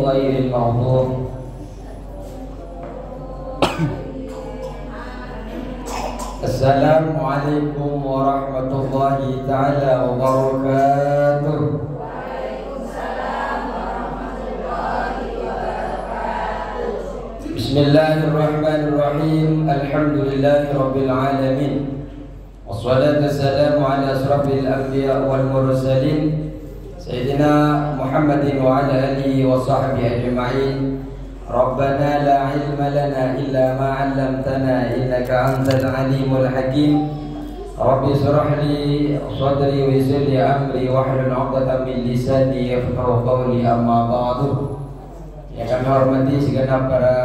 غير المغضوب. Assalamualaikum warahmatullahi ta'ala wabarakatuh. Bismillahirrahmanirrahim. Alhamdulillahi rabbil alamin. Wassalatu wassalamu ala asrafil anbiya wal mursalin Sayyidina Muhammadin wa ala alihi wa sahbihi ajma'in. Rabbana la ilma lana illa ma 'allamtana innaka antal alimul hakim. Rabbi shrah li sadri wa yassir li amri wahlul 'uqdatam min lisani yafqahu qawli, amma ba'du. Yang kami hormati segenap para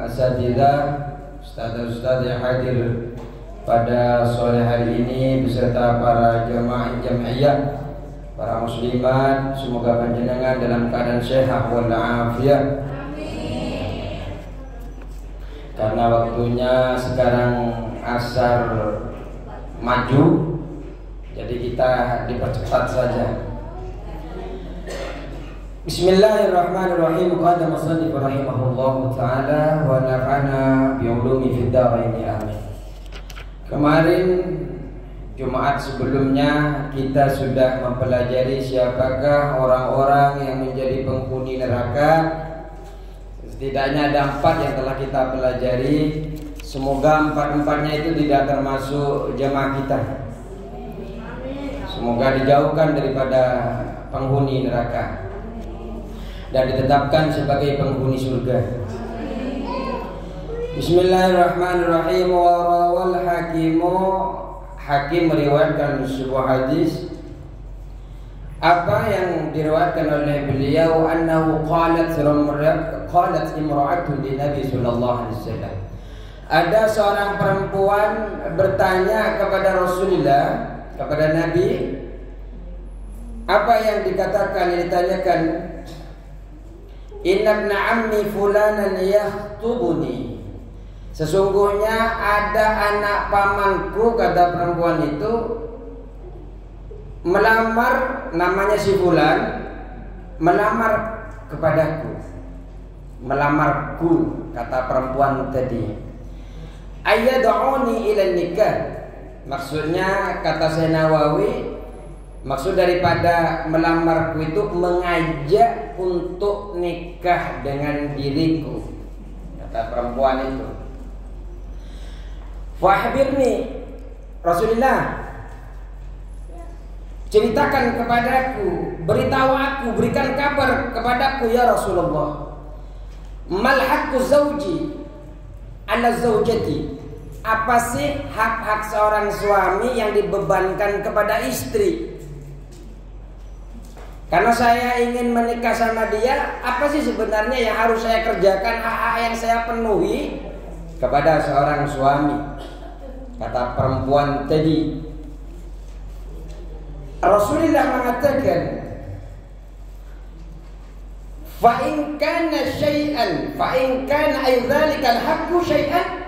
asatidzah, ustaz-ustaz yang hadir pada sore hari ini beserta para jemaah jamiah, para muslimat, semoga panjenengan dalam keadaan sehat wal afiyah. Karena waktunya sekarang asar maju, jadi kita dipercepat saja. Bismillahirrahmanirrahim. Qala musannif rahimahullahu taala wa nafa'ana bi ulumi fid dharain, amin. Kemarin Jumat sebelumnya kita sudah mempelajari siapakah orang-orang yang menjadi penghuni neraka. Setidaknya ada 4 yang telah kita pelajari. Semoga 4-4-nya itu tidak termasuk jemaah kita. Semoga dijauhkan daripada penghuni neraka dan ditetapkan sebagai penghuni surga. Bismillahirrahmanirrahim. Wa rawal Hakim meriwayatkan sebuah hadis. Apa yang diriwayatkan oleh beliau, annahu qalat imra'atun li Nabi sallallahu alaihi wasallam. Ada seorang perempuan bertanya kepada Rasulullah, kepada Nabi. Apa yang dikatakan, yang ditanyakan? Inna ibna ammi fulanan yakhtubuni. Sesungguhnya ada anak pamanku, kata perempuan itu, melamar, namanya si fulan, melamar kepadaku. Melamarku, kata perempuan tadi. Ayyad'uni ila nikah. Maksudnya, kata Syekh Nawawi, maksud daripada melamarku itu mengajak untuk nikah dengan diriku, kata perempuan itu. Fahbirni, Rasulullah, ceritakan kepadaku, beritahu aku, berikan kabar kepadaku ya Rasulullah. Mal haqqu zauji ala zaujati. Apa sih hak-hak seorang suami yang dibebankan kepada istri? Karena saya ingin menikah sama dia, apa sih sebenarnya yang harus saya kerjakan, hak-hak yang saya penuhi kepada seorang suami? Kata perempuan tadi. Rasulullah mengatakan, fa in kana syai'an, fa in kana ay dzalikal haqqu syai'an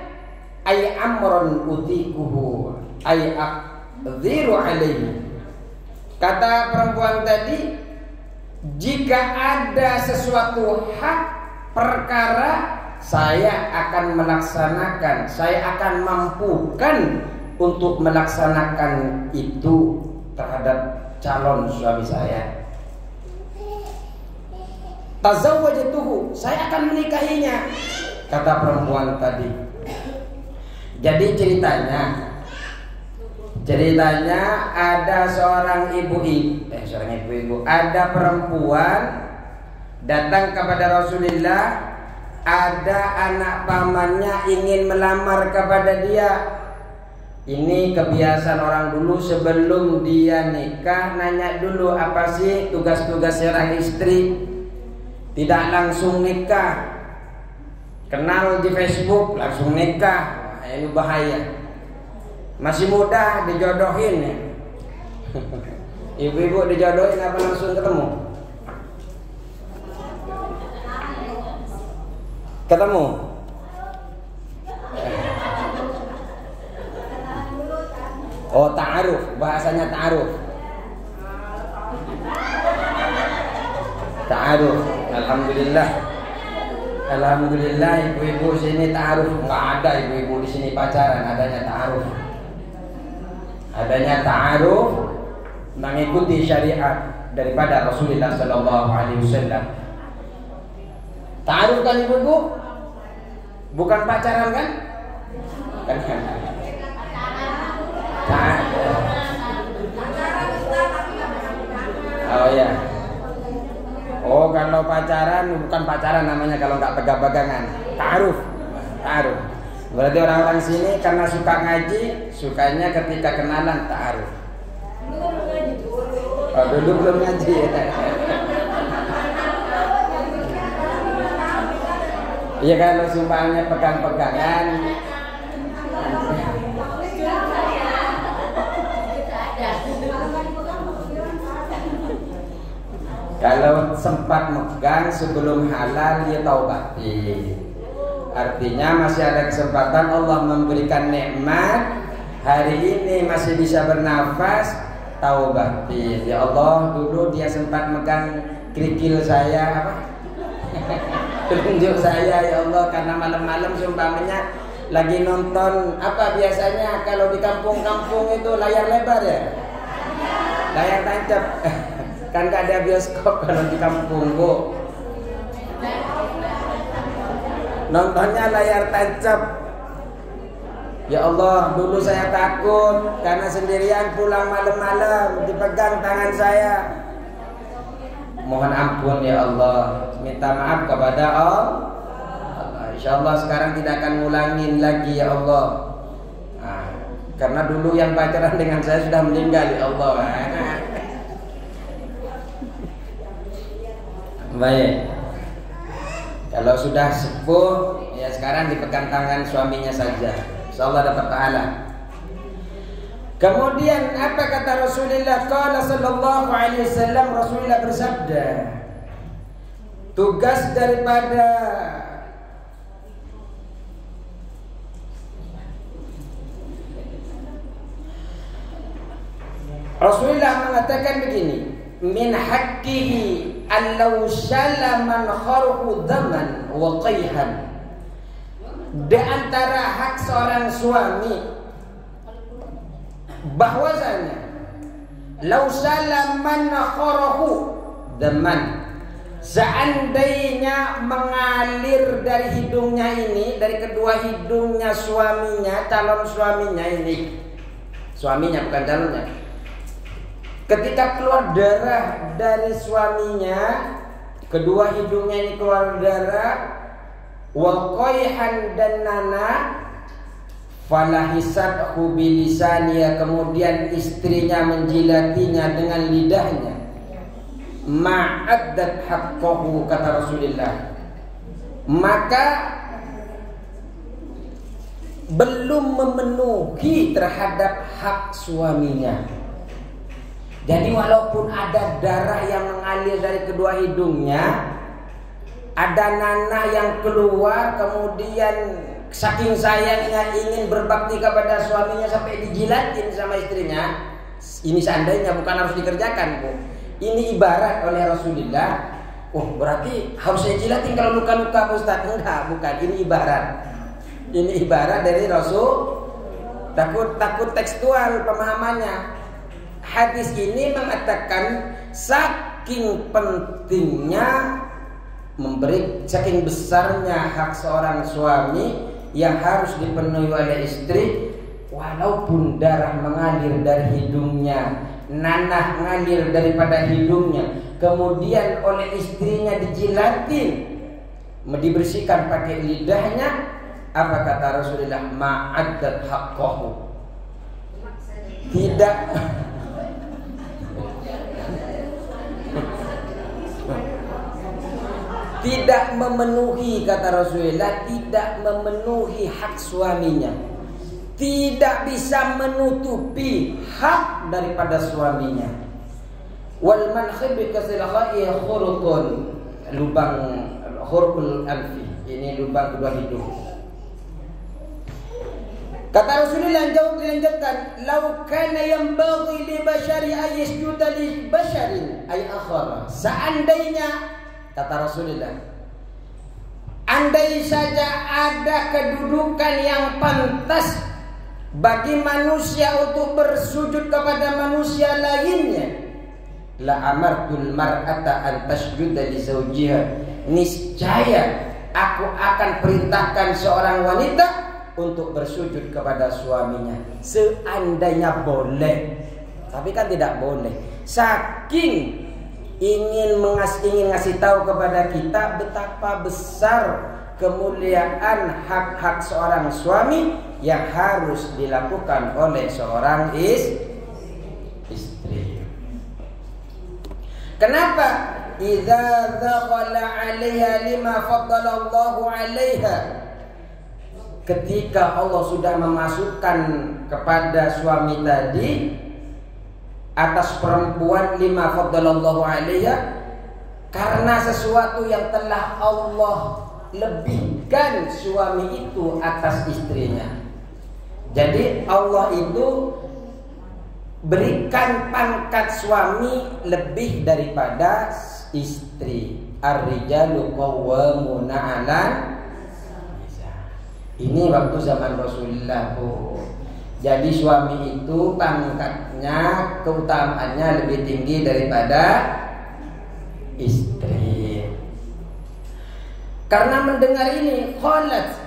ay amrun utikuhu ay aqdiru alaihi. Kata perempuan tadi, jika ada sesuatu hak perkara, saya akan melaksanakan, saya akan mampukan untuk melaksanakan itu terhadap calon suami saya. Tazawwajtuhu, saya akan menikahinya, kata perempuan tadi. Jadi ceritanya ada seorang ibu-ibu, ada perempuan datang kepada Rasulullah. Ada anak pamannya ingin melamar kepada dia. Ini kebiasaan orang dulu, sebelum dia nikah nanya dulu apa sih tugas-tugas seorang istri. Tidak langsung nikah, kenal di Facebook langsung nikah. Ini bahaya. Masih muda dijodohin ya. Ibu-ibu dijodohin apa langsung ketemu? Oh, ta'aruf, bahasanya ta'aruf. Alhamdulillah. Alhamdulillah ibu-ibu sini ta'aruf. Nggak ada ibu-ibu di sini pacaran, adanya ta'aruf. Adanya ta'aruf mengikuti syariat daripada Rasulullah sallallahu alaihi wasallam. Ta'aruf kan ibu-ibu? Bukan pacaran kan? Kan. Oh ya. Oh, kalau pacaran bukan pacaran namanya kalau nggak pegang-pegangan. Ta'aruf. Ta'aruf. Berarti orang-orang sini karena suka ngaji, sukanya ketika kenalan ta'aruf. Oh, dulu belum ngaji ya. Iya kalau sumpahnya pegang-pegangan. Kalau sempat megang sebelum halal ya taubatin. Artinya masih ada kesempatan Allah memberikan nikmat. Hari ini masih bisa bernafas, taubatin. Ya Allah, dulu dia sempat megang kerikil saya apa? Tunjuk saya ya Allah karena malam-malam seumpamanya lagi nonton apa biasanya kalau di kampung-kampung itu layar lebar ya? Layar tancap. Kan gak ada bioskop kalau di kampung, Bu. Nontonnya layar tancap. Ya Allah, dulu saya takut karena sendirian pulang malam-malam dipegang tangan saya. Mohon ampun ya Allah, minta maaf kepada Allah. Insyaallah sekarang tidak akan ngulangin lagi ya Allah. Nah, karena dulu yang pacaran dengan saya sudah meninggal ya Allah. Baik. Kalau sudah sepuh, ya sekarang dipegang tangan suaminya saja. Insyaallah dapat pahala. Kemudian apa kata Rasulullah? Qala sallallahu alaihi wasallam, Rasulullah bersabda, tugas daripada Rasulullah mengatakan begini, min haqqihi allau syalaman kharhu daman wa qayhan. Di antara hak seorang suami bahwasanya lau syalaman kharhu daman, seandainya mengalir dari hidungnya ini, dari kedua hidungnya suaminya, calon suaminya ini, suaminya bukan calonnya, ketika keluar darah dari suaminya, kedua hidungnya ini keluar darah, wa qayhan dan nana, falahisathu bilisaniya, kemudian istrinya menjilatinya dengan lidahnya, ma'addat haqqahu, kata Rasulullah, maka belum memenuhi terhadap hak suaminya. Jadi walaupun ada darah yang mengalir dari kedua hidungnya, ada nanah yang keluar, kemudian saking sayangnya ingin berbakti kepada suaminya sampai dijilatin sama istrinya. Ini seandainya, bukan harus dikerjakan, Bu. Ini ibarat oleh Rasulullah. Oh, berarti harus saya jilatin kalau luka-luka, Ustaz? Enggak, bukan. Ini ibarat. Ini ibarat dari Rasul. Takut tekstual pemahamannya. Hadis ini mengatakan saking pentingnya saking besarnya hak seorang suami yang harus dipenuhi oleh istri, walaupun darah mengalir dari hidungnya, nanah mengalir daripada hidungnya, kemudian oleh istrinya dijilatin, dibersihkan pakai lidahnya. Apa kata Rasulullah? Ma'addat haqqahu, tidak memenuhi, kata Rasulullah, tidak memenuhi hak suaminya, tidak bisa menutupi hak daripada suaminya. Wal mankhib kasilaqai khurqun, lubang khurqul anfi, ini lubang kedua hidung. Kata Rasulullah jauh dilanjutkan, lau kana yanbaghi li bashari ay yasjuda li basharin ay akhara, seandainya, kata Rasulullah. Andai saja ada kedudukan yang pantas bagi manusia untuk bersujud kepada manusia lainnya, la amartul mar'ata an tasjuda li zawjiha. Niscaya aku akan perintahkan seorang wanita untuk bersujud kepada suaminya. Seandainya boleh. Tapi kan tidak boleh. Saking ingin ngasih tahu kepada kita betapa besar kemuliaan hak-hak seorang suami yang harus dilakukan oleh seorang istri. Kenapa? Idza dzaqala 'alaiha lima faddala Allahu 'alaiha. Ketika Allah sudah memasukkan kepada suami tadi atas perempuan lima faddalallahu 'alaiha, karena sesuatu yang telah Allah lebihkan suami itu atas istrinya. Jadi Allah itu berikan pangkat suami lebih daripada istri. Ar-rijalu qawwamuna 'alan nisa. Ini waktu zaman Rasulullah, Bu. Jadi suami itu pangkatnya, keutamaannya lebih tinggi daripada istri. Karena mendengar ini, qalat,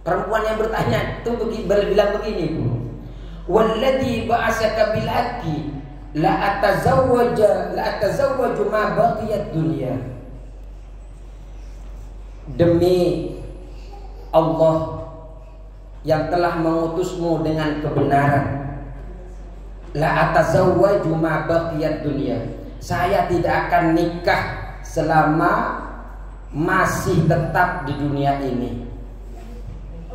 perempuan yang bertanya itu bilang begini, Bu. Walladzi ba'asaka bil haqqi la atazawwaju ma baqiyat dunya. Demi Allah yang telah mengutusmu dengan kebenaran, la atazawwaju ma baqiyat dunya. Saya tidak akan nikah selama masih tetap di dunia ini.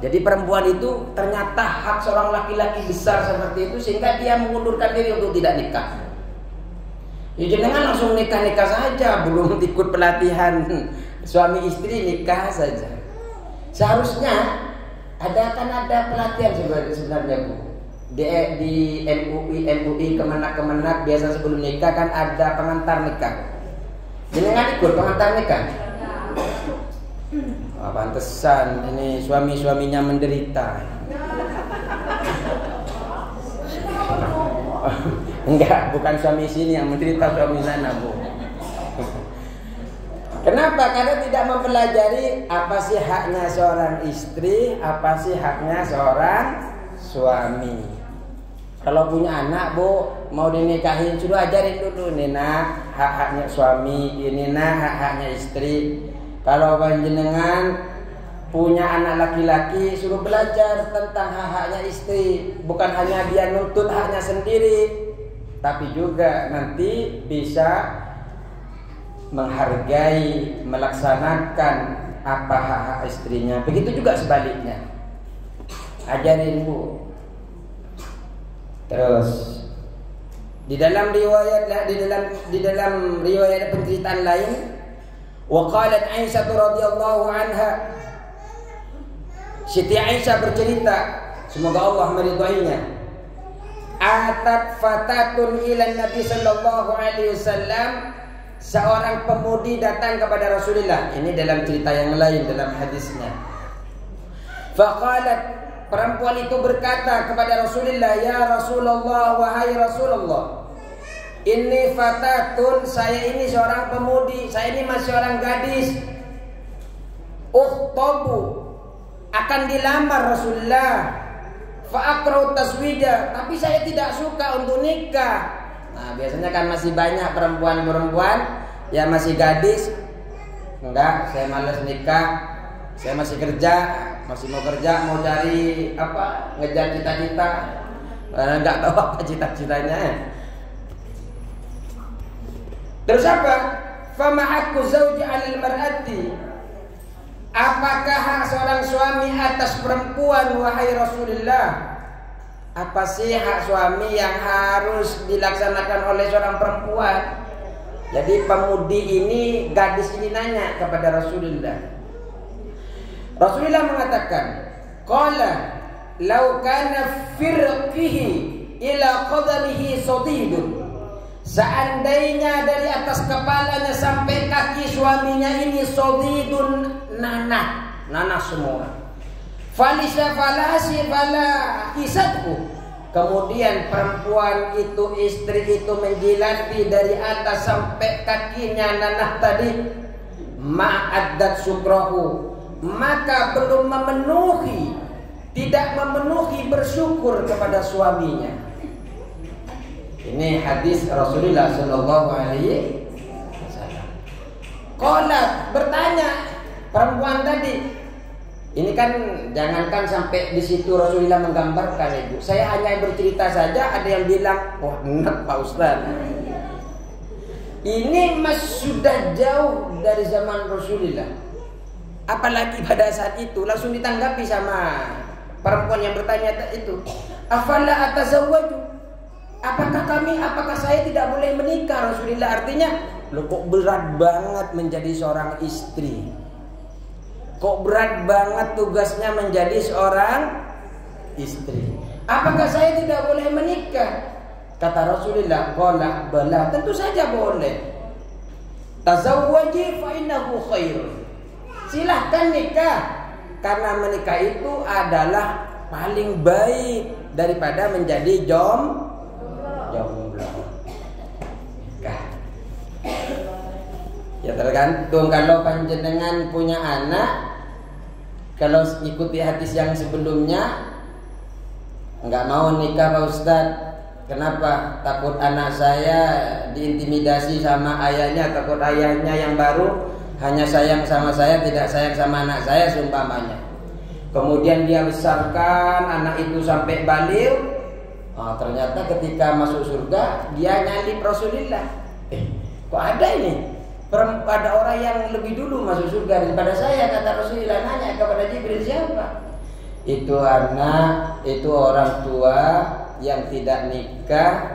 Jadi perempuan itu ternyata hak seorang laki-laki besar seperti itu sehingga dia mengundurkan diri untuk tidak nikah. Ya jangan langsung nikah saja, belum ikut pelatihan suami istri nikah saja. Seharusnya ada pelatihan sebenarnya, Bu. Di MUI kemenak biasa sebelum nikah kan ada pengantar nikah. Jangan ikut pengantar nikah. Pantesan ini suami-suaminya menderita. Enggak, bukan suami sini yang menderita, suami sana, Bu. Kenapa? Karena tidak mempelajari apa sih haknya seorang istri, apa sih haknya seorang suami. Kalau punya anak, Bu, mau dinikahin, suruh ajarin dulu nih, nak, hak-haknya suami, ini nak hak-haknya istri. Kalau panjenengan punya anak laki-laki, suruh belajar tentang hak-haknya istri. Bukan hanya dia nuntut haknya sendiri, tapi juga nanti bisa menghargai, melaksanakan apa hak-hak istrinya. Begitu juga sebaliknya. Ajarin, Bu. Terus di dalam riwayat penceritaan lain, wa qalat Aisyah radhiyallahu anha, Siti Aisyah bercerita, semoga Allah meridhoinya, atat fatatun ila Nabi sallallahu alaihi wasallam, seorang pemudi datang kepada Rasulullah. Ini dalam cerita yang lain dalam hadisnya. Faqalat, perempuan itu berkata kepada Rasulullah, ya Rasulullah, wahai Rasulullah, ini fatatun, saya ini seorang pemudi, saya ini masih seorang gadis. Ukhtabu, akan dilamar Rasulullah. Fa'akrau taswija, tapi saya tidak suka untuk nikah. Nah, biasanya kan masih banyak perempuan-perempuan yang masih gadis. Enggak, saya malas nikah, saya masih kerja, masih mau kerja, mau cari apa, ngejar cita-cita, enggak tahu apa cita-citanya. Terus apa? Fama haqqu zawji 'alal mar'ati, apakah hak seorang suami atas perempuan, wahai Rasulullah? Apa sih hak suami yang harus dilaksanakan oleh seorang perempuan? Jadi pemudi ini, gadis ini nanya kepada Rasulullah. Rasulullah mengatakan, qala law kana firqihi ila qadamihi sadidun seandainya dari atas kepalanya sampai kaki suaminya ini sodidun nanah semua, falisa falasi fala isatku, kemudian perempuan itu, istri itu menjilati dari atas sampai kakinya nanah tadi, ma'addat syukrahu, maka belum memenuhi, tidak memenuhi bersyukur kepada suaminya. Ini hadis Rasulullah Shallallahu Alaihi Wasallam. Qala, bertanya perempuan tadi. Ini kan jangankan sampai di situ Rasulullah menggambarkan, Ibu. Saya hanya bercerita saja, ada yang bilang, "Oh, enak Pak Ustaz." Ini sudah jauh dari zaman Rasulullah. Apalagi pada saat itu langsung ditanggapi sama perempuan yang bertanya itu. Afala atazawwaju? Apakah saya tidak boleh menikah, Rasulullah? Artinya, loh kok berat banget menjadi seorang istri? Kok berat banget tugasnya menjadi seorang istri? Apakah saya tidak boleh menikah? Kata Rasulullah, qala bala, tentu saja boleh. Tazawwaji fa innahu khair. Silahkan nikah, karena menikah itu adalah paling baik daripada menjadi jomblo. Ya tergantung, kalau panjenengan punya anak, kalau ikuti hadis yang sebelumnya, nggak mau nikah Pak Ustaz. Kenapa? Takut anak saya diintimidasi sama ayahnya, takut ayahnya yang baru hanya sayang sama saya, tidak sayang sama anak saya seumpamanya. Kemudian dia besarkan anak itu sampai baligh. Ternyata ketika masuk surga dia nyalip Rasulullah. Kok ada ini? Ada orang yang lebih dulu masuk surga daripada saya, kata Rasulullah. Nanya kepada Jibril, siapa? Itu anak, itu orang tua yang tidak nikah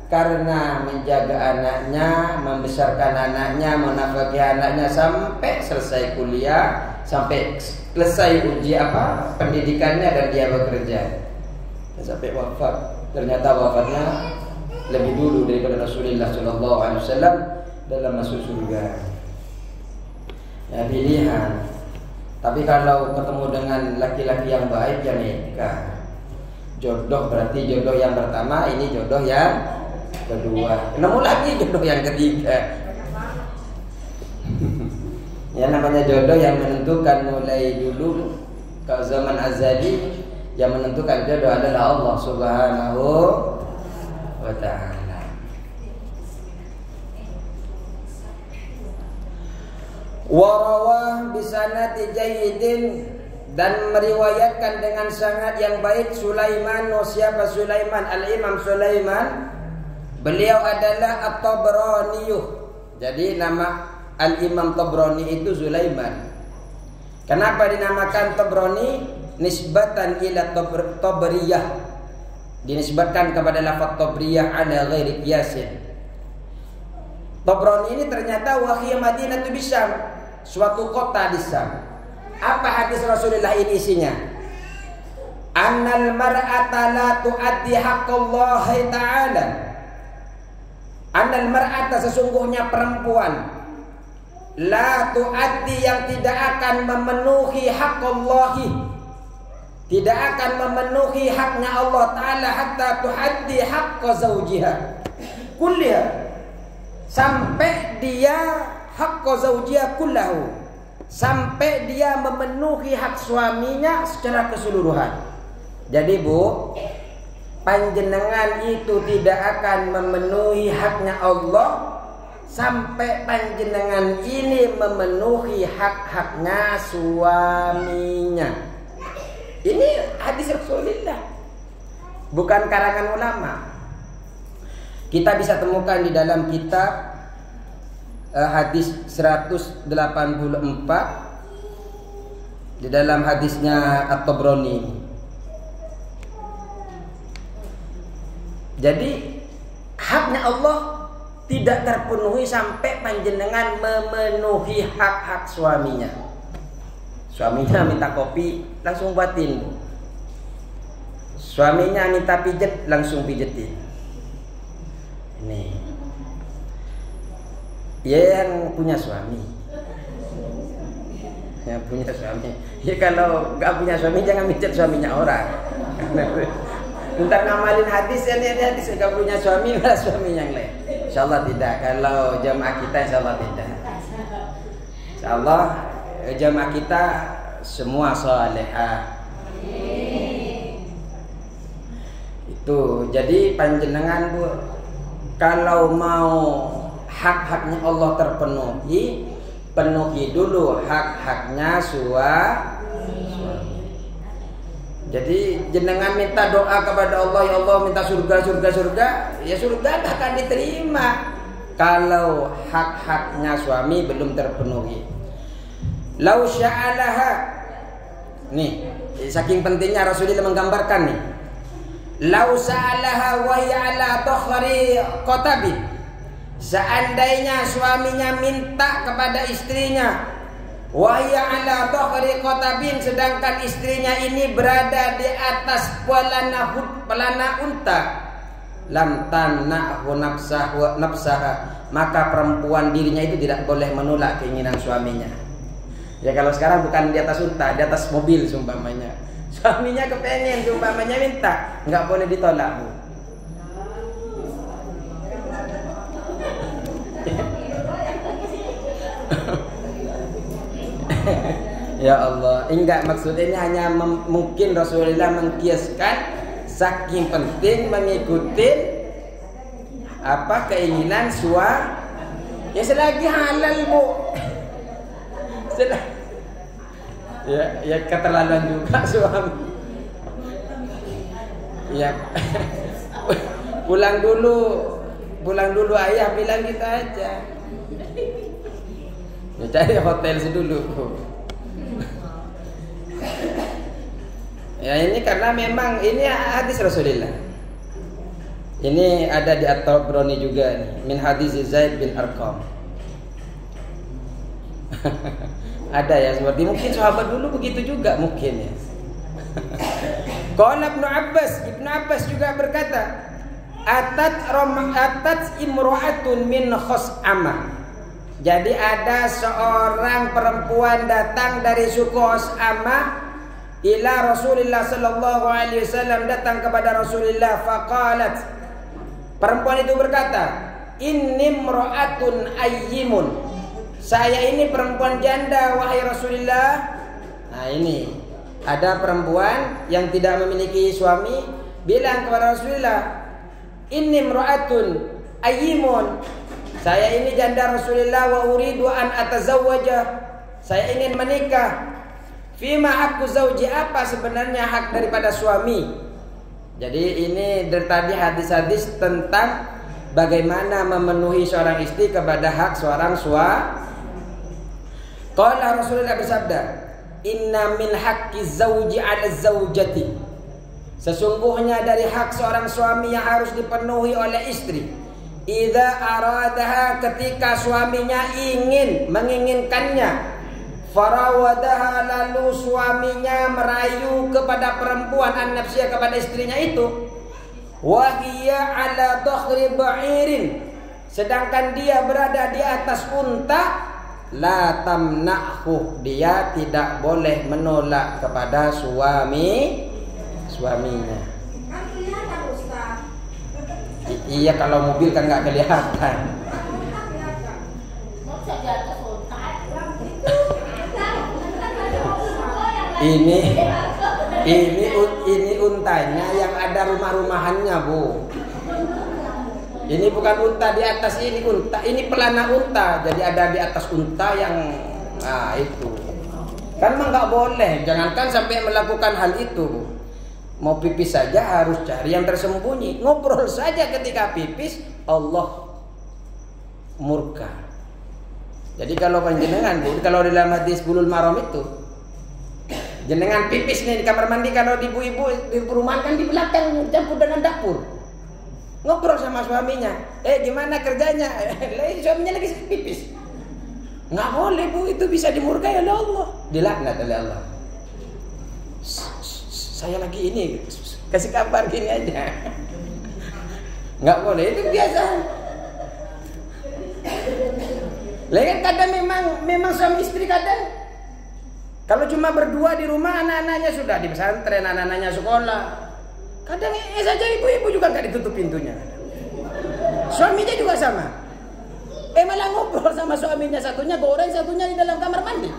karena menjaga anaknya, membesarkan anaknya, menafkahi anaknya sampai selesai kuliah, sampai selesai pendidikannya dan dia bekerja sampai wafat. Ternyata wafatnya lebih dulu daripada Rasulullah Shallallahu Alaihi Wasallam dalam masuk surga. Ya, pilihan. Tapi kalau ketemu dengan laki-laki yang baik, ya nikah. Jodoh berarti jodoh yang pertama, ini jodoh yang kedua. Nemu lagi jodoh yang ketiga. Ya, namanya jodoh yang menentukan mulai dulu ke zaman azali. Yang menentukan jodoh adalah Allah Subhanahu wa ta'ala. Warawah bisanati jayyidin, dan meriwayatkan dengan sanad yang baik Sulaiman. Siapa Sulaiman? Al-Imam Sulaiman. Beliau adalah At-Tabrani. Jadi nama Al-Imam Tabrani itu Sulaiman. Kenapa dinamakan Tabrani? Nisbatan ila Tabriyah, dinisbatkan kepada lafaz Tabriyah ala ghairi qiyasin. Tabrani ini ternyata wahiyya Madinatu Bisyam, suatu kota di Syam. Apa hadis Rasulullah ini isinya? Annal mar'ata la tu'addi haqqallahi ta'ala. Annal mar'ata, sesungguhnya perempuan, la tu'addi, yang tidak akan memenuhi haqqallahi, tidak akan memenuhi haknya Allah Ta'ala, hatta tuhaddi haqqa zawjiha kulliha, sampai dia haqqa zawjiha kullahu, sampai dia memenuhi hak suaminya secara keseluruhan. Jadi Bu, panjenengan itu tidak akan memenuhi haknya Allah sampai panjenengan ini memenuhi hak-haknya suaminya. Ini hadis Rasulullah, bukan karangan ulama. Kita bisa temukan di dalam kitab hadis 184, di dalam hadisnya At-Tabrani. Jadi haknya Allah tidak terpenuhi sampai panjenengan memenuhi hak-hak suaminya. Suaminya minta kopi, langsung buatin. Suaminya minta pijet, langsung pijetin. Ini yang punya suami. Yang punya suami. Ya kalau nggak punya suami jangan mijat suaminya orang. Ntar ngamalin hadis ya hadis nggak punya suami malah suami yang lain. Insyaallah tidak. Kalau jamaah kita insyaallah tidak. Insyaallah jamaah kita semua salehah. Itu jadi panjenengan Bu, kalau mau hak-haknya Allah terpenuhi, penuhi dulu hak-haknya suami. Jadi jenengan minta doa kepada Allah, ya Allah minta surga, ya surga akan diterima. Kalau hak-haknya suami belum terpenuhi. Lau sya'alaha. Nih, saking pentingnya Rasulullah menggambarkan nih. Lau sa'alaha wa ya'ala tukhri qatabin. Seandainya suaminya minta kepada istrinya, wa ya'ala tukhri qatabin, sedangkan istrinya ini berada di atas pelana unta, lam tana'hu nafsaha, maka perempuan dirinya itu tidak boleh menolak keinginan suaminya. Ya kalau sekarang bukan di atas unta, di atas mobil sumpamanya. Suaminya kepengen sumpamanya minta, nggak boleh ditolak Bu. Ya Allah, enggak, maksudnya ini hanya mungkin Rasulullah mengkiaskan saking penting mengikuti apa keinginan suami. Ya selagi halal Bu. Ya keterlaluan juga suami. Ya pulang dulu ayah bilang gitu aja. Ya cari hotel dulu. Ya ini karena memang ini hadis Rasulullah. Ini ada di At-Tabrani juga nih, min hadis Zaid bin Arqam. Ada ya seperti mungkin sahabat dulu begitu juga mungkin ya. Qala Ibnu Abbas juga berkata, atat imra'atun min Khus'amah. Jadi ada seorang perempuan datang dari suku Khus'amah ila Rasulullah sallallahu alaihi wasallam, datang kepada Rasulullah. Faqalat, perempuan itu berkata, inni imra'atun ayyimun, saya ini perempuan janda wahai Rasulullah. Nah ini ada perempuan yang tidak memiliki suami bilang kepada Rasulullah, inni imra'atun ayyimun, saya ini janda Rasulullah, wa uridu an atazawwaja, saya ingin menikah. Fima haqqu zauji, apa sebenarnya hak daripada suami. Jadi ini dari tadi hadis-hadis tentang bagaimana memenuhi seorang istri kepada hak seorang suami. Qala Rasulullah bersabda, inna min haqqi zauji 'ala zaujati, sesungguhnya dari hak seorang suami yang harus dipenuhi oleh istri, idza aradaha, ketika suaminya menginginkannya, farawadaha, lalu suaminya merayu kepada perempuan an-nafsiyah, kepada istrinya itu, wa hiya 'ala dhakhri ba'irin, sedangkan dia berada di atas unta, la tamna'hu, dia tidak boleh menolak kepada suaminya. Kan kelihatan Ustaz. Iya kalau mobil kan nggak kelihatan. Ini untanya yang ada rumah-rumahannya Bu. Ini bukan unta di atas, ini unta, ini pelana unta. Jadi ada di atas unta yang, nah itu. Kan memang nggak boleh, jangankan sampai melakukan hal itu. Mau pipis saja harus cari yang tersembunyi. Ngobrol saja ketika pipis, Allah murka. Jadi kalau panjenengan, kalau di dalam hadis Bulul Maram itu, jenengan pipis nih di kamar mandi, kalau di ibu-ibu di perumahan kan di belakang campur dengan dapur. Ngobrol sama suaminya, gimana kerjanya? Suaminya lagi pipis. Nggak boleh Bu, itu bisa dimurkai oleh Allah, dilaknat oleh Allah. Saya lagi ini, kasih kabar gini aja. Nggak boleh, itu biasa. Kan kadang memang suami istri kadang kalau cuma berdua di rumah, anak-anaknya sudah di pesantren, anak-anaknya sekolah. Kadang saja ibu-ibu juga nggak ditutup pintunya. Suaminya juga sama. Malah ngobrol sama suaminya, satunya goreng, satunya di dalam kamar mandi.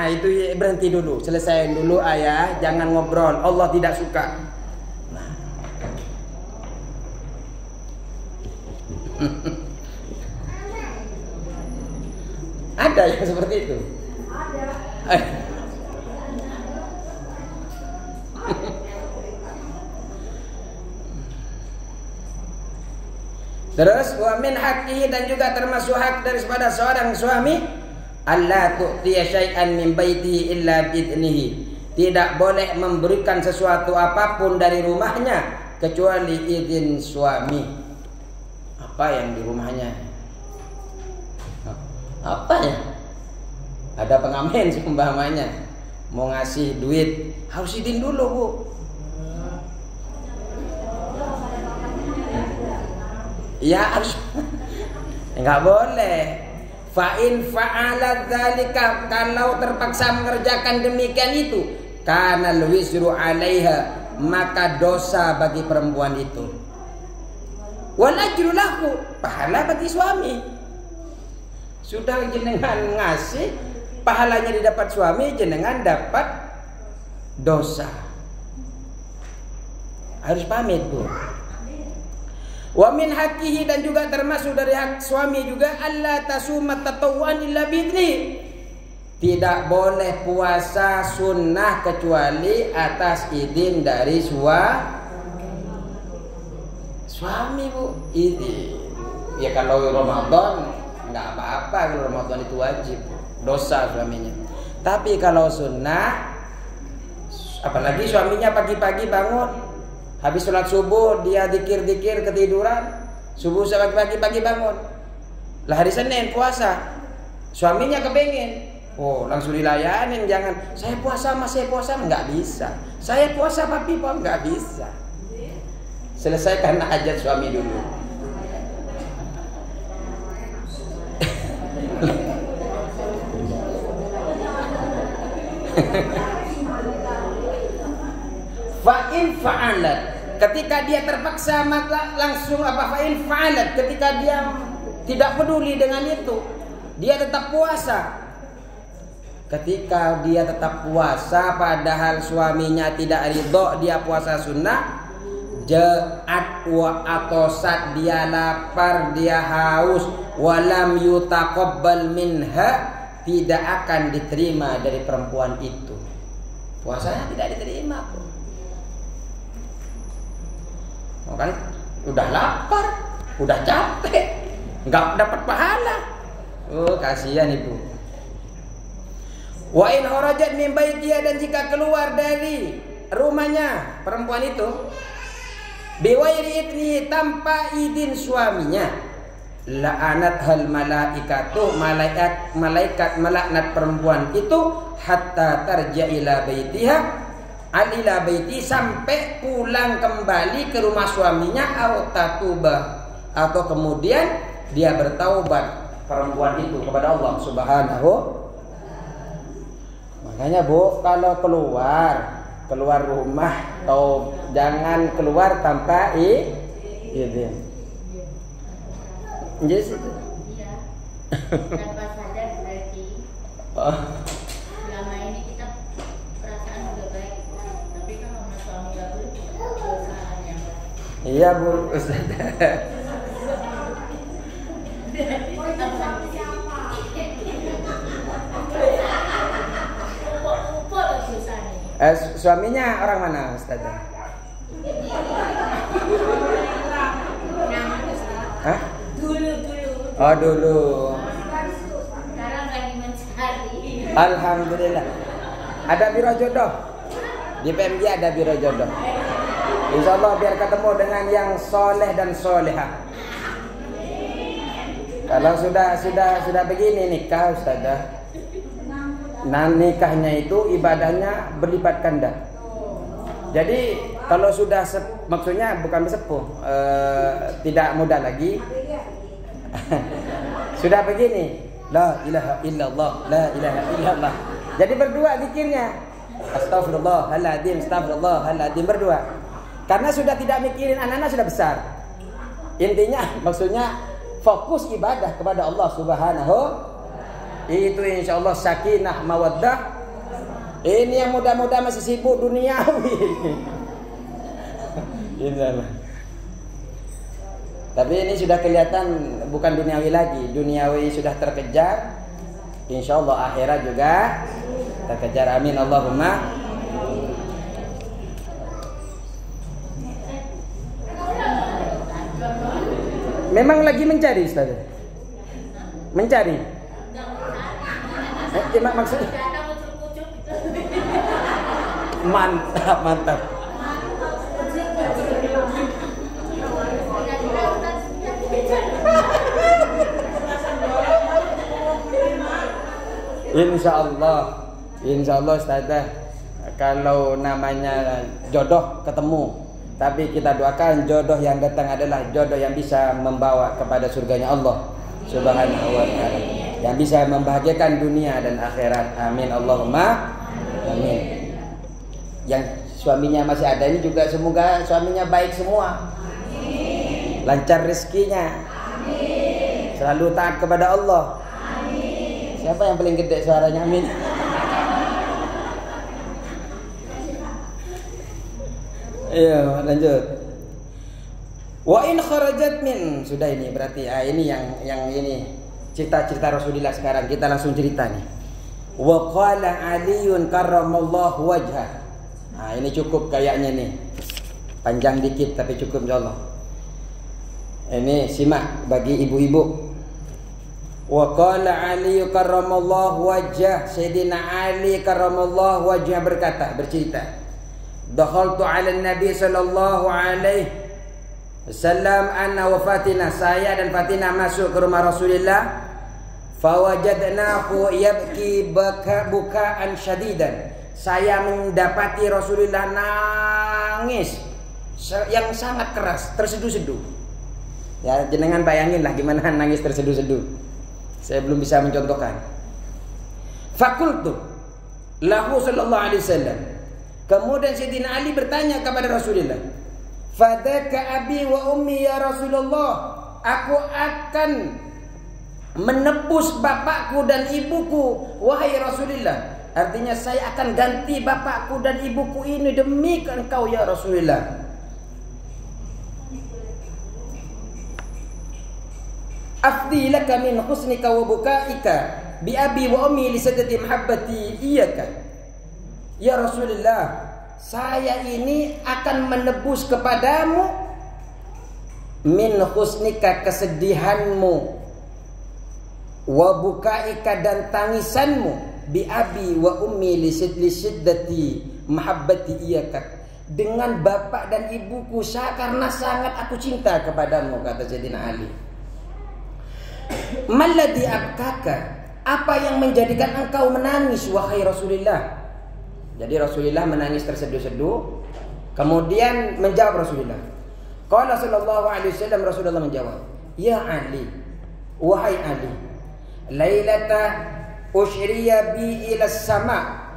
Itu berhenti dulu, selesaiin dulu ayah, jangan ngobrol. Allah tidak suka. Ada yang seperti itu. Terus wa min haqqihi, dan juga termasuk hak daripada seorang suami alla tu'tiya syai'an min baitihi illa bi'idnihi. Tidak boleh memberikan sesuatu apapun dari rumahnya kecuali izin suami. Apa yang di rumahnya? Apa ya? Ada pengamen seumpamanya mau ngasih duit harus izin dulu, Bu. Ya harus. Enggak boleh. Fa in fa'ala dzalika, kalau terpaksa mengerjakan demikian itu, kana al-wisru 'alaiha, maka dosa bagi perempuan itu. Wal ajru lahu, pahala bagi suami. Sudah jenengan ngasih, pahalanya didapat suami, jenengan dapat dosa. Harus pamit, Bu. Wa min haqqihi, dan juga termasuk dari hak suami juga alla tasuma tatawwan illa bi'idni. Tidak boleh puasa sunnah kecuali atas izin dari suami, Bu. Ya kalau Ramadan enggak apa-apa, kalau Ramadan itu wajib, dosa suaminya. Tapi kalau sunnah, apalagi suaminya pagi-pagi bangun, habis sholat subuh dia dikir-dikir ketiduran, subuh pagi-pagi bangun. Lah hari Senin puasa, suaminya kepengen, langsung dilayanin. Jangan saya puasa mas, saya puasa, nggak bisa. Saya puasa papi pun nggak bisa. Selesaikan hajat suami dulu. Fa'in fa'alat, ketika dia terpaksa maka langsung fa'in fa'alat, ketika dia tidak peduli dengan itu, dia tetap puasa. Ketika dia tetap puasa padahal suaminya tidak ridho dia puasa sunnah, ja'at wa atosat, dia lapar, dia haus, walam yutaqabbal minha, tidak akan diterima dari perempuan itu. Puasanya tidak diterima. Kan udah lapar, udah capek, nggak dapat pahala. Kasihan ibu. Wa in kharajat min baitiha, dan jika keluar dari rumahnya perempuan itu biwairi idni, tanpa izin suaminya, la'anat hal malaikatu, malaikat melaknat perempuan itu hatta tarja ila baitiha, ila baiti, sampai pulang kembali ke rumah suaminya, atau tatubah, atau kemudian dia bertaubat perempuan itu kepada Allah Subhanahu. Makanya Bu, kalau keluar rumah atau jangan keluar tanpa izin. Yes. Iya. Tanpa sadar berarti. Selama ini kita perasaan udah baik, tapi kalau sama suami nggak boleh, dosanya. Iya Bu Ustaz. Suaminya orang mana Ustaz? Hah? Dulu. Oh dulu. Sekarang lagi mencari. Alhamdulillah. Ada biro jodoh. Di PMG ada biro jodoh. Insya Allah biar ketemu dengan yang soleh dan soleha. Kalau sudah begini nikah Ustazah. Nah nikahnya itu ibadahnya berlipat ganda. Jadi kalau sudah maksudnya bukan bersepuh, tidak muda lagi. Sudah begini, La ilaha illallah, la ilaha illallah. Jadi berdua zikirnya. Astaghfirullahaladzim, astaghfirullahaladzim, berdua. Karena sudah tidak mikirin anak-anak, sudah besar. Intinya maksudnya fokus ibadah kepada Allah Subhanahu. Itu insyaallah sakinah mawaddah. Ini yang muda-muda masih sibuk duniawi. Insyaallah. Tapi ini sudah kelihatan bukan duniawi lagi. Duniawi sudah terkejar. Insyaallah akhirat juga terkejar. Amin Allahumma. Memang lagi mencari, Ustaz? Mencari? Maksudnya? Mantap, mantap. Insya Allah Ustazah, kalau namanya jodoh ketemu. Tapi kita doakan jodoh yang datang adalah jodoh yang bisa membawa kepada surganya Allah Subhanahu wa ta'ala, yang bisa membahagiakan dunia dan akhirat. Amin Allahumma amin. Yang suaminya masih ada ini juga semoga suaminya baik semua. Amin. Lancar rezekinya. Amin. Selalu taat kepada Allah. Amin. Siapa yang paling gede suaranya? Amin. Iya, lanjut. Wa in kharajat min, sudah ini berarti ini yang ini cerita-cerita Rasulullah. Sekarang kita langsung cerita nih. Wa qala Aliun karramallahu wajhah. Nah, ini cukup kayaknya nih. Panjang dikit tapi cukup insyaallah. Ini simak bagi ibu-ibu. Wa qala Ali karramallahu wajhah, Sayyidina Ali karramallahu wajhah bercerita. Dakhaltu 'ala Nabi sallallahu alaihi wasallam anna wa Fatina, saya dan Fatina masuk ke rumah Rasulullah. Fawajadnahu yabki bukaan syadidan. Saya mendapati Rasulullah nangis yang sangat keras, terseduh-seduh. Ya, jenengan bayanginlah gimana nangis terseduh-seduh. Saya belum bisa mencontohkan. Fakultu lahu sallallahu alaihi wasallam. Kemudian Sayyidina Ali bertanya kepada Rasulullah, "Fadaka abi wa ummi ya Rasulullah, aku akan menebus bapakku dan ibuku wahai Rasulullah." Artinya saya akan ganti bapakku dan ibuku ini demi engkau ya Rasulullah. Afdi laka min husnika wa bukaika bi abi wa ummi li saddati mahabbati iyyaka. Ya Rasulullah, saya ini akan menebus kepadamu min husnika, kesedihanmu, wa bukaika, dan tangisanmu, bi abi wa ummi li siddati mahabbati iyyaka, dengan bapak dan ibuku karena sangat aku cinta kepadamu, kata Sayyidina Ali. Malladhi abkaka, apa yang menjadikan engkau menangis wahai Rasulullah? Jadi Rasulullah menangis terseduh-seduh. Kemudian menjawab Rasulullah. Qala sallallahu alaihi wasallam, Rasulullah menjawab, "Ya Ali, wahai Ali, lailata usyriya bi ila sama."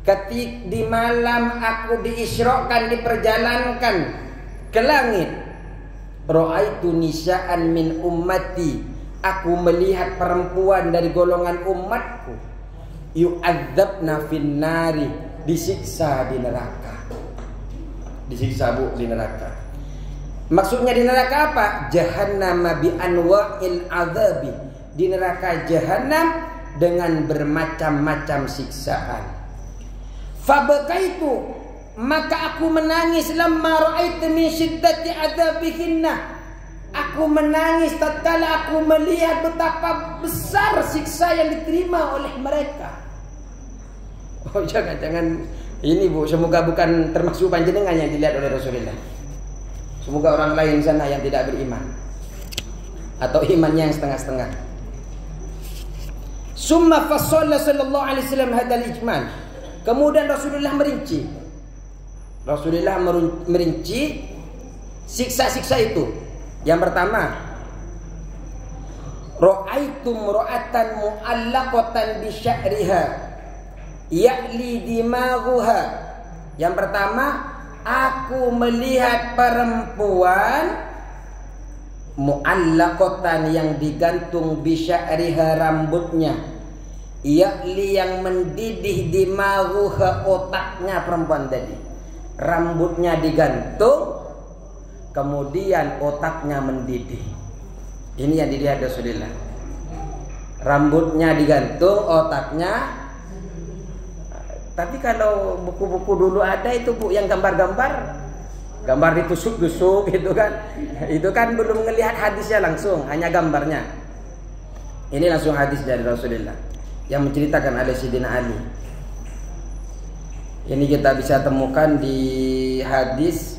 Ketika di malam aku diisrokan, diperjalankan ke langit. Ra'aitu nisa'an min ummati, aku melihat perempuan dari golongan umatku. Yu'adzabna fin nari, disiksa di neraka. Disiksa di neraka. Maksudnya di neraka apa? Jahannam bi anwa'il azabi, di neraka jahannam dengan bermacam-macam siksaan. Fabakaitu, maka aku menangis lamma ra'aitu min syiddati adzabihinna. Aku menangis tatkala aku melihat betapa besar siksa yang diterima oleh mereka. Oh, jangan ini Bu, semoga bukan termasuk panjenengan yang dilihat oleh Rasulullah. Semoga orang lain sana yang tidak beriman atau imannya yang setengah-setengah. Summa fassala sallallahu alaihi wasallam hadal ijmal. Kemudian Rasulullah merinci. Rasulullah merinci siksa-siksa itu. Yang pertama, Ra'aitu imra'atan mu'allaqatan bi sya'riha ya'li dimaghuha. Yang pertama, aku melihat perempuan mu'allaqatan yang digantung bi sya'riha rambutnya, ya'li yang mendidih dimaghuha otaknya perempuan tadi. Rambutnya digantung, kemudian otaknya mendidih. Ini yang dilihat Rasulullah. Rambutnya digantung, otaknya. Tapi kalau buku-buku dulu ada itu Bu yang gambar-gambar, gambar ditusuk-tusuk gitu kan. Itu kan belum melihat hadisnya langsung, hanya gambarnya. Ini langsung hadis dari Rasulullah yang menceritakan oleh Sayyidina Ali. Ini kita bisa temukan di hadis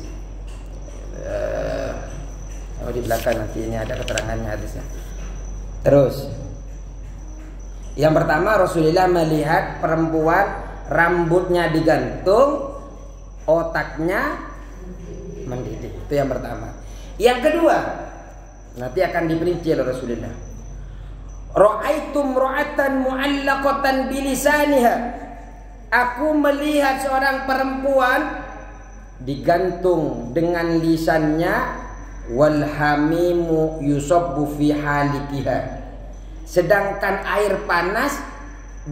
di belakang, nanti ini ada keterangannya hadisnya. Terus yang pertama, Rasulullah melihat perempuan rambutnya digantung, otaknya mendidih. Itu yang pertama. Yang kedua, nanti akan diperinci oleh Rasulullah. Ra'aitu imra'atan mu'allaqatan bilisaniha. Aku melihat seorang perempuan digantung dengan lisannya, wal hamimu yusabbu fi halikiha. Sedangkan air panas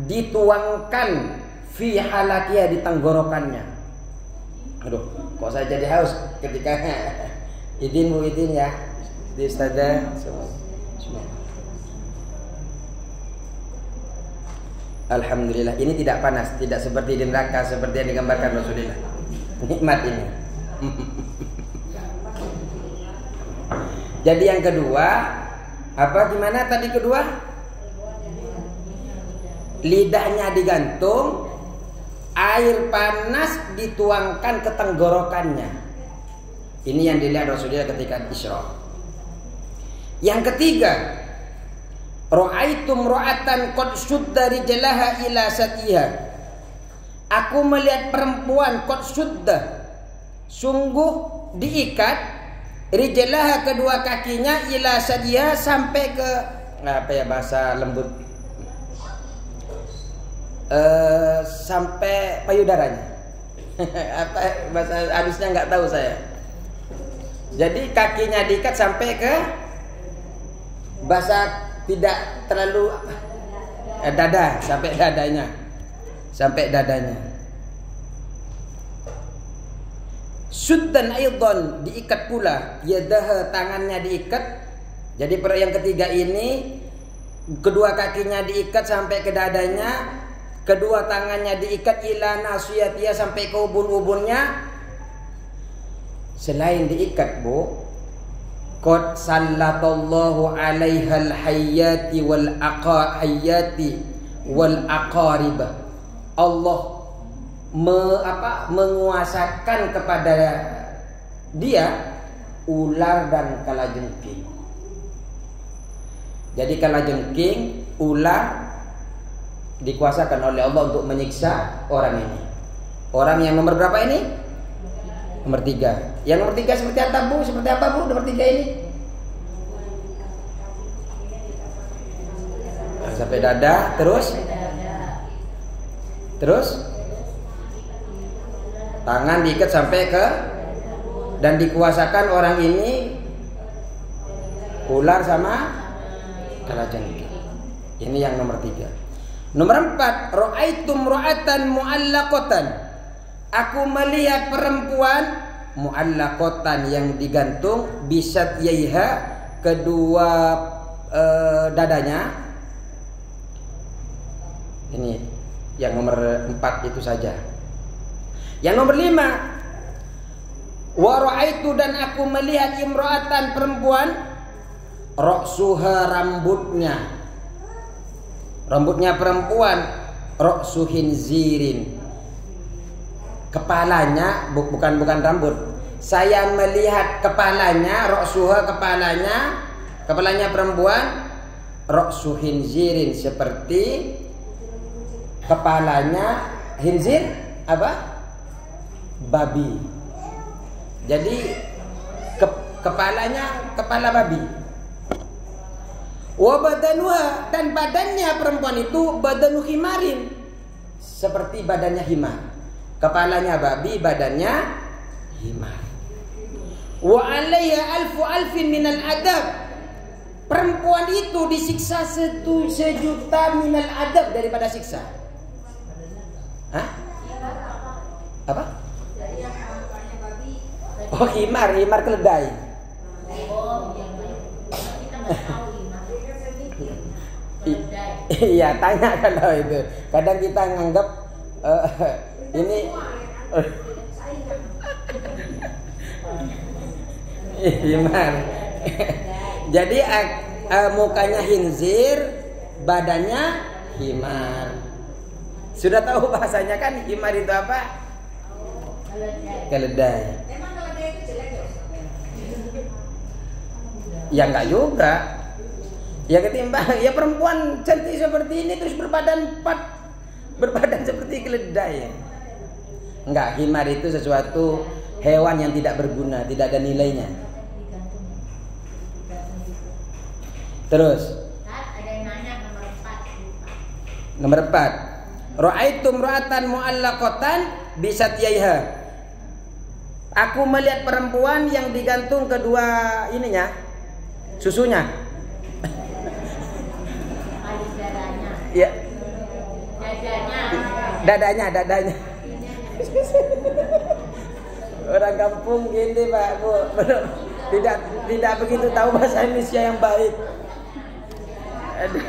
dituangkan fi halakiha, di tenggorokannya. Aduh, kok saya jadi haus ketika izin Bu izin ya. Di Ustazah semua. Alhamdulillah, ini tidak panas, tidak seperti di neraka seperti yang digambarkan Rasulullah. Nikmat ini. Jadi yang kedua, apa gimana tadi kedua? Lidahnya digantung, air panas dituangkan ke tenggorokannya. Ini yang dilihat Rasulullah ketika Isra. Yang ketiga, ra'aitu imra'atan qad sudda rijlaha ila satiha. Aku melihat perempuan qad sudda, sungguh diikat, rijlaha kedua kakinya ila satiha, sampai ke apa ya bahasa lembut, sampai payudaranya. Apa bahasa habisnya nggak tahu saya. Jadi kakinya diikat sampai ke bahasa tidak terlalu dada, sampai dadanya, sampai dadanya. Suddan aidan, diikat pula, yadaha, tangannya diikat. Jadi yang ketiga ini, kedua kakinya diikat sampai ke dadanya, kedua tangannya diikat ila nasiyatiha, sampai ke ubun-ubunnya. Selain diikat Bu, qad sallatallahu 'alaihal hayyati wal aqaiyati wal aqarib. Allah menguasakan kepada dia ular dan kalajengking. Jadi kalajengking, ular dikuasakan oleh Allah untuk menyiksa orang ini. Orang yang nomor berapa ini? Nomor 3. Yang nomor 3 seperti apa Bu? Seperti apa Bu nomor 3 ini? Sampai dada, terus tangan diikat sampai ke, dan dikuasakan orang ini ular sama kalajengking. Ini yang nomor 3. Nomor 4, ra'aitu imra'atan mu'allaqatan. Aku melihat perempuan mu'allaqatan yang digantung bisat yaiha, kedua dadanya. Ini yang nomor 4 itu saja. Yang nomor 5, wa ra'aitu, dan aku melihat imra'atan perempuan, ra'suha, rambutnya perempuan, ra'su khinzirin, kepalanya, bukan rambut. Saya melihat kepalanya, ra'suha, kepalanya perempuan, ra'su khinzirin, seperti kepalanya khinzir, apa? Babi. Jadi kepalanya kepala babi. Wa badanuha, dan badannya perempuan itu badanu himarin, seperti badannya himar. Kepalanya babi, badannya himar. Wa alaiha alfu alfin minal adab. Perempuan itu disiksa 1 juta minal adab, daripada siksa. Hah? Apa? Oh, himar keledai. Iya, tanya kalau itu. Kadang kita nganggap ini himar. Jadi mukanya khinzir, badannya himar. Sudah tahu bahasanya kan, himar itu apa? Keledai. Emang keledai itu jelek ya? Ya enggak juga. Ya ketimbang ya perempuan cantik seperti ini terus berbadan seperti keledai. Enggak, himar itu sesuatu hewan yang tidak berguna, tidak ada nilainya. Terus Ada yang nanya nomor 4. Ra'aitum ra'atan mu'allaqatan bisatyaiha. Aku melihat perempuan yang digantung kedua ininya, susunya. Ya. Dadanya. Orang kampung gini Pak, Bu. Tidak begitu tahu bahasa Indonesia yang baik. Aduh.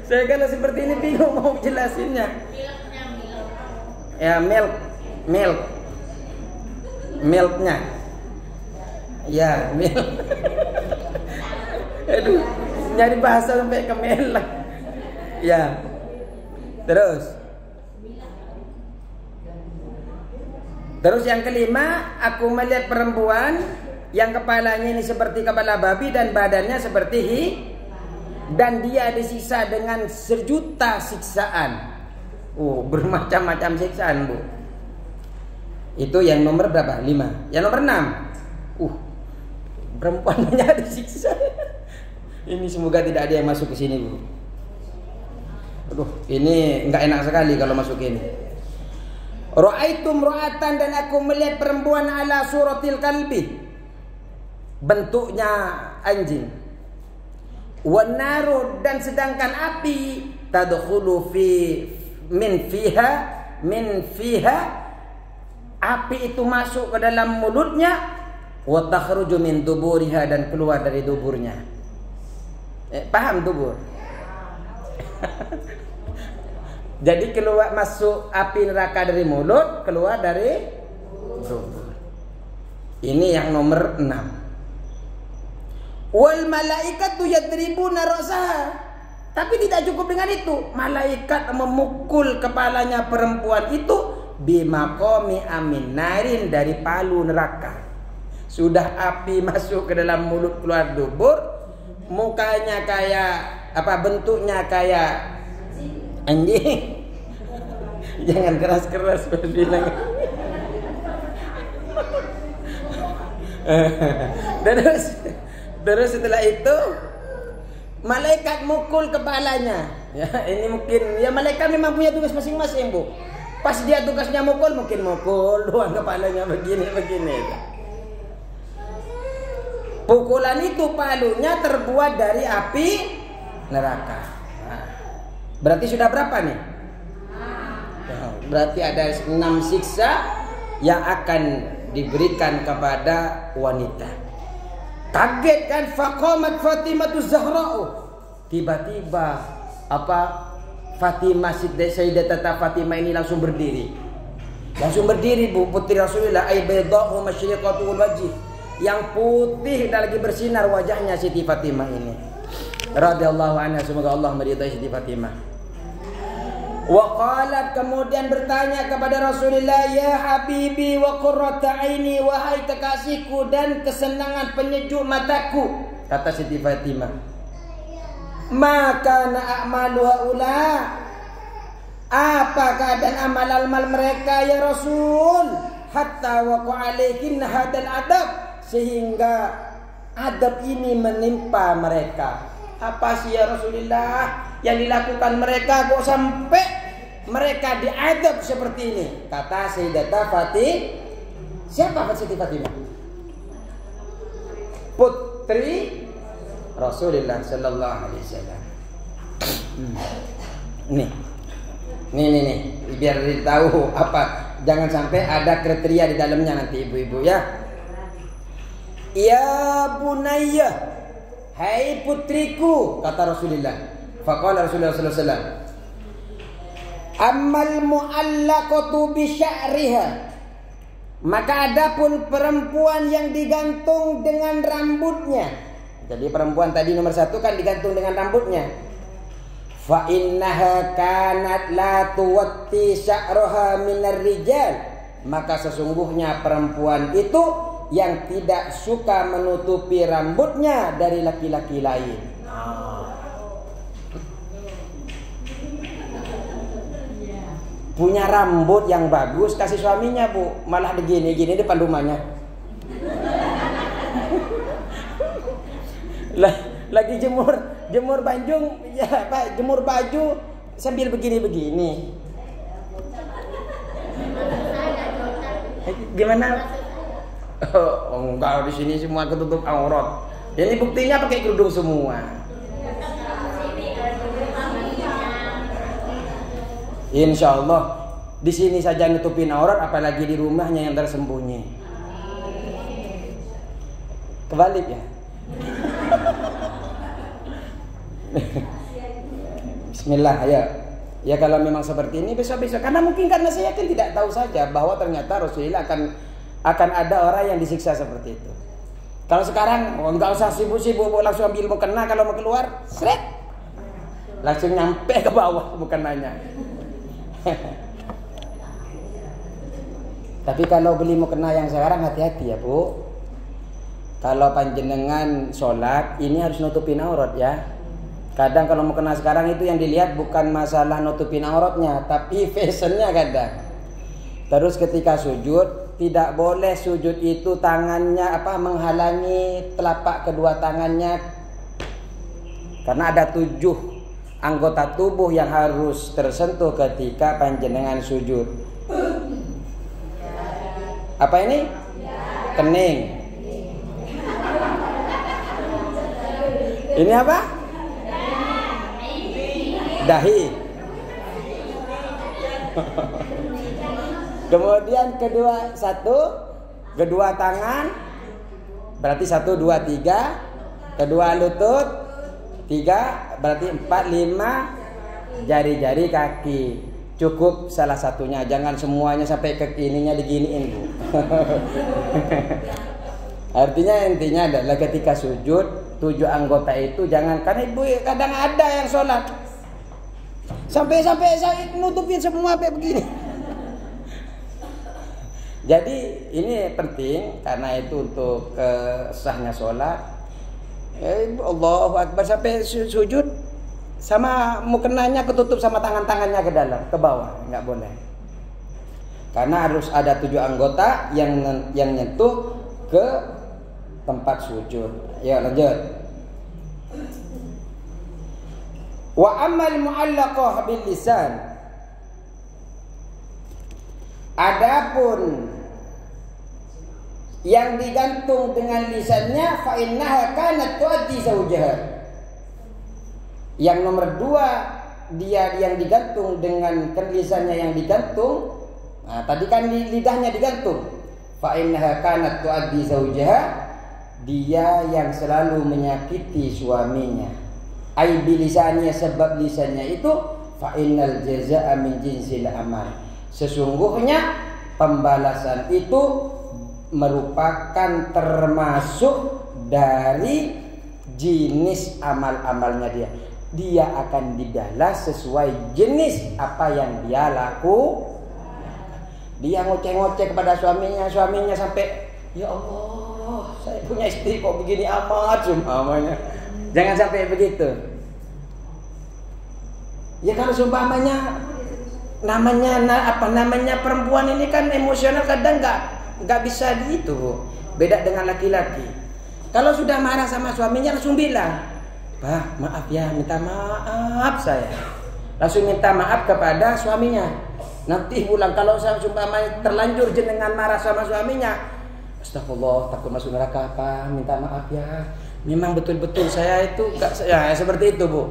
Saya kalau seperti ini bingung mau jelasinnya. Ya, milknya. Ya, milk. Aduh, nyari bahasa sampai ke mel. Ya. Terus yang kelima, aku melihat perempuan yang kepalanya ini seperti kepala babi dan badannya seperti dan dia disiksa dengan 1 juta siksaan. Bermacam-macam siksaan, Bu. Itu yang nomor berapa? 5. Yang nomor 6. Perempuan banyak disiksa. Ini semoga tidak ada yang masuk ke sini, Bu. Aduh, ini enggak enak sekali kalau masuk ini. Ra'aitum ra'atan, dan aku melihat perempuan ala suratil kalbi, bentuknya anjing. Wan naru, dan sedangkan api tadkhulu min fiha, api itu masuk ke dalam mulutnya, wa takhruju min duburiha, dan keluar dari duburnya. Paham dubur? Jadi keluar masuk api neraka dari mulut, keluar dari dubur. Ini yang nomor 6. Wal malaikatu yadribuna ra'saha. Tapi tidak cukup dengan itu. Malaikat memukul kepalanya perempuan itu bimaqami amin narin, dari palu neraka. Sudah api masuk ke dalam mulut, keluar dubur. Mukanya kayak bentuknya kayak anjing. Jangan keras-keras bilang. Terus setelah itu malaikat mukul kepalanya. Ya, ini mungkin ya malaikat memang punya tugas masing-masing, Bu. Pas dia tugasnya mukul, mungkin mukul doang kepalanya begini. Pukulan itu palunya terbuat dari api neraka. Berarti sudah berapa nih? Berarti ada 6 siksa yang akan diberikan kepada wanita. Kaget kan, faqamat Fatimah Zahra'u. Tiba-tiba Fatimah, Sayyidatah Fatimah ini langsung berdiri. Bu, putri Rasulullah, ay baydha'u masyriqatul wajh. Yang putih dan lagi bersinar wajahnya Siti Fatimah ini. Radhiyallahu anha, semoga Allah meridai Siti Fatimah. Wa qalat, kemudian bertanya kepada Rasulullah, ya habibi wa qurrata aini, wahai kekasihku dan kesenangan penyejuk mataku. Kata Siti Fatimah, maka a'malu haula, apa keadaan amal-amal mereka ya Rasul, hatta waqa alaihin hadal adab, sehingga adab ini menimpa mereka. Apa sih ya Rasulullah yang dilakukan mereka kok sampai mereka diadab seperti ini? Kata Sayyidatah Fatimah. Siapa Sayyidatah Fatimah? Putri Rasulullah sallallahu alaihi wasallam. Nih, biar tahu apa. Jangan sampai ada kriteria di dalamnya nanti ibu-ibu ya. Ya bunayya, hai putriku, kata Rasulullah. Faqala Rasulullah sallallahu alaihi wasallam, ammal mu'allaqatu bi sya'riha. Maka adapun perempuan yang digantung dengan rambutnya. Jadi perempuan tadi nomor 1 kan digantung dengan rambutnya. Fa innaha kanat la tuwatti sya'raha minar rijal. Maka sesungguhnya perempuan itu yang tidak suka menutupi rambutnya dari laki-laki lain. Punya rambut yang bagus kasih suaminya, Bu, malah begini-gini depan rumahnya. Lagi jemur baju ya Pak, jemur baju sambil begini-begini. Gimana? Oh enggak, di sini semua ketutup aurat. Jadi buktinya pakai kerudung semua. Insya Allah di sini saja nutupin aurat, apalagi di rumahnya yang tersembunyi. Kebalik ya. Bismillah ya. Ya kalau memang seperti ini besok-besok, karena mungkin karena saya kan tidak tahu saja bahwa ternyata Rasulullah akan ada orang yang disiksa seperti itu. Kalau sekarang nggak usah sibuk-sibuk, langsung ambil mukena, kalau mau keluar, seret, langsung nyampe ke bawah mukenanya. Tapi kalau beli mukena yang sekarang hati-hati ya Bu. Kalau panjenengan sholat ini harus nutupin aurat ya. Kadang kalau mukena sekarang itu yang dilihat bukan masalah nutupin auratnya, tapi fashionnya kadang. Terus ketika sujud tidak boleh sujud itu tangannya menghalangi telapak kedua tangannya, karena ada 7 anggota tubuh yang harus tersentuh ketika panjenengan sujud. Apa ini? Kening. Ini apa? Dahi. Kemudian kedua tangan, berarti 1, 2, 3. Kedua lutut, 3, berarti 4, 5 jari-jari kaki. Cukup salah satunya, jangan semuanya sampai ke ininya diginiin Bu. Artinya intinya adalah ketika sujud 7 anggota itu jangan, karena ibu kadang ada yang sholat sampai saya nutupin semua kayak begini. Jadi ini penting karena itu untuk sahnya sholat. Allahu Akbar sampai sujud sama mukenanya ketutup sama tangannya ke dalam, ke bawah, nggak boleh. Karena harus ada 7 anggota yang nyentuh ke tempat sujud. Ya lanjut. Wa amal mu'allaqah bil lisan. Adapun yang digantung dengan lisannya, fa innaha kanat tu'addi zawjaha. Yang nomor 2, dia yang digantung dengan lisannya yang digantung. Nah, tadi kan lidahnya digantung. Fa innaha kanat tu'addi zawjaha, dia yang selalu menyakiti suaminya. Ai bilisannya, sebab lisannya itu fa innal jazaa'a min jinsil amal. Sesungguhnya pembalasan itu merupakan termasuk dari jenis amal-amalnya dia. Dia akan dibalas sesuai jenis apa yang dia lakukan. Dia ngoceh-ngoceh kepada suaminya sampai ya Allah, saya punya istri kok begini amat sumpamanya. Jangan sampai begitu. Ya kalau sumpamanya namanya perempuan ini kan emosional, kadang nggak bisa gitu. Beda dengan laki-laki. Kalau sudah marah sama suaminya langsung bilang, "Pak, maaf ya, minta maaf saya." Langsung minta maaf kepada suaminya. Nanti pulang kalau saya umpamanya terlanjur jenengan marah sama suaminya, "Astagfirullah, takut masuk neraka, Pak, minta maaf ya. Memang betul-betul saya itu enggak ya seperti itu, Bu."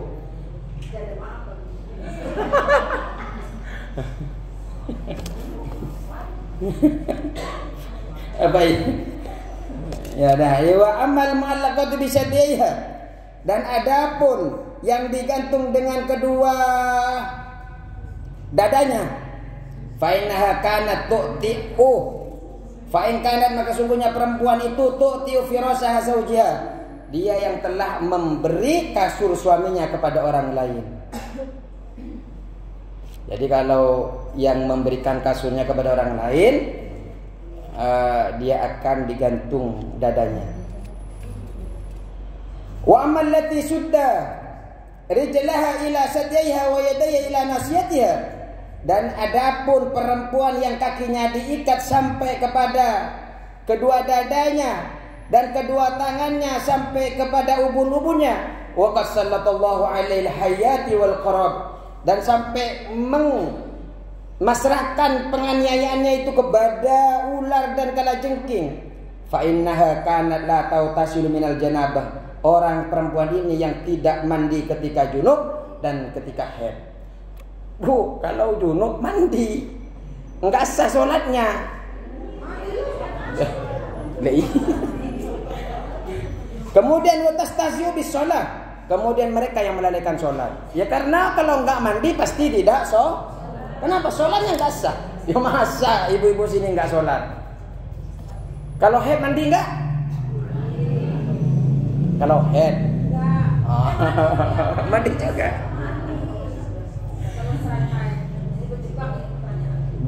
Apa ini? Ya dah, wa amal mu'allaqatu bi syaddiha. Dan adapun yang digantung dengan kedua dadanya, fa innaha kanat tu'ti'u. Fa in kanat, maka sungguhnya perempuan itu tu'ti'u firasaha zawjiha. Dia yang telah memberi kasur suaminya kepada orang lain. Jadi kalau yang memberikan kasurnya kepada orang lain, dia akan digantung dadanya. Wa ammal lati sudda rijlaha ila sadyaiha wa yadayha ila nasiyatiha. Dan adapun perempuan yang kakinya diikat sampai kepada kedua dadanya dan kedua tangannya sampai kepada ubun-ubunnya, wa qasallallahu alaihi hayati wal qarab, dan sampai masrahkan penganiayaannya itu kepada ular dan kalajengking. Fa innaha kanat la tautasilu minal janabah. Orang perempuan ini yang tidak mandi ketika junub dan ketika haid. Bu, kalau junub mandi enggak sah salatnya. Kemudian watastasiu bis shalah. Kemudian mereka yang melalaikan sholat. Ya karena kalau enggak mandi pasti tidak Kenapa? Sholatnya enggak sah. Ya masa ibu-ibu sini enggak sholat? Kalau haid mandi enggak? Kalau haid mandi juga.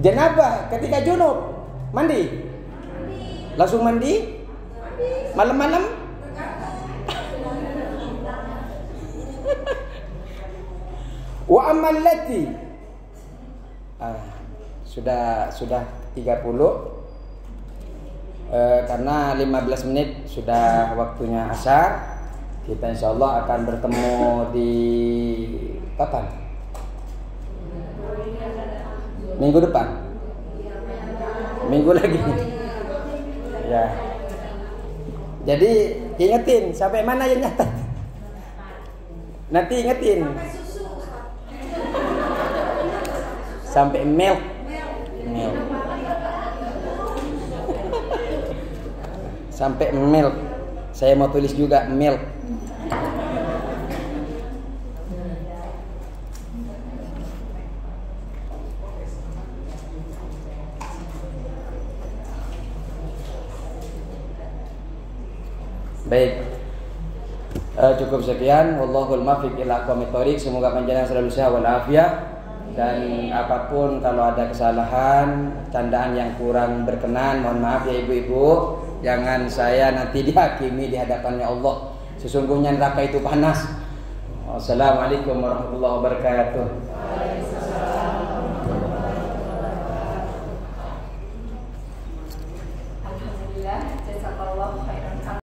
Janabah ketika junub mandi? Langsung mandi? Malam-malam? Wa amal lati sudah 30 karena 15 menit sudah waktunya asar. Kita insyaallah akan bertemu di kapan? Minggu depan. Minggu lagi. Ya. Jadi ingetin sampai mana yang nyatet. Nanti ingetin. Sampai milk. Sampai milk. Saya mau tulis juga milk. Baik. Cukup sekian. Wallahul muwaffiq ila aqwamit thoriq. Semoga panjenengan selalu sehat walafiat. Dan apapun kalau ada kesalahan, candaan yang kurang berkenan, mohon maaf ya ibu-ibu. Jangan saya nanti dihakimi di hadapannya Allah. Sesungguhnya neraka itu panas. Wassalamualaikum warahmatullahi wabarakatuh.